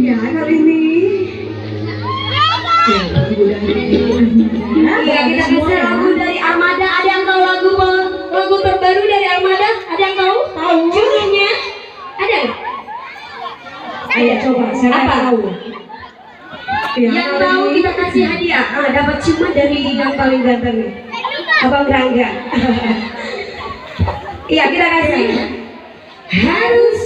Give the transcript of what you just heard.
ya kali ini. Ya, lagu dari Iya, kita kasih lagu dari Armada. Ada yang tahu lagu terbaru dari Armada? Ada yang tahu? Tahu. Judulnya? Ada nggak? Ayo coba, saya Apa? tahu. Ya, Yang kali tahu ini. kita kasih hadiah. Dapat cuma dari yang paling ganteng nih, Abang Rangga. Iya, kita kasih. Harus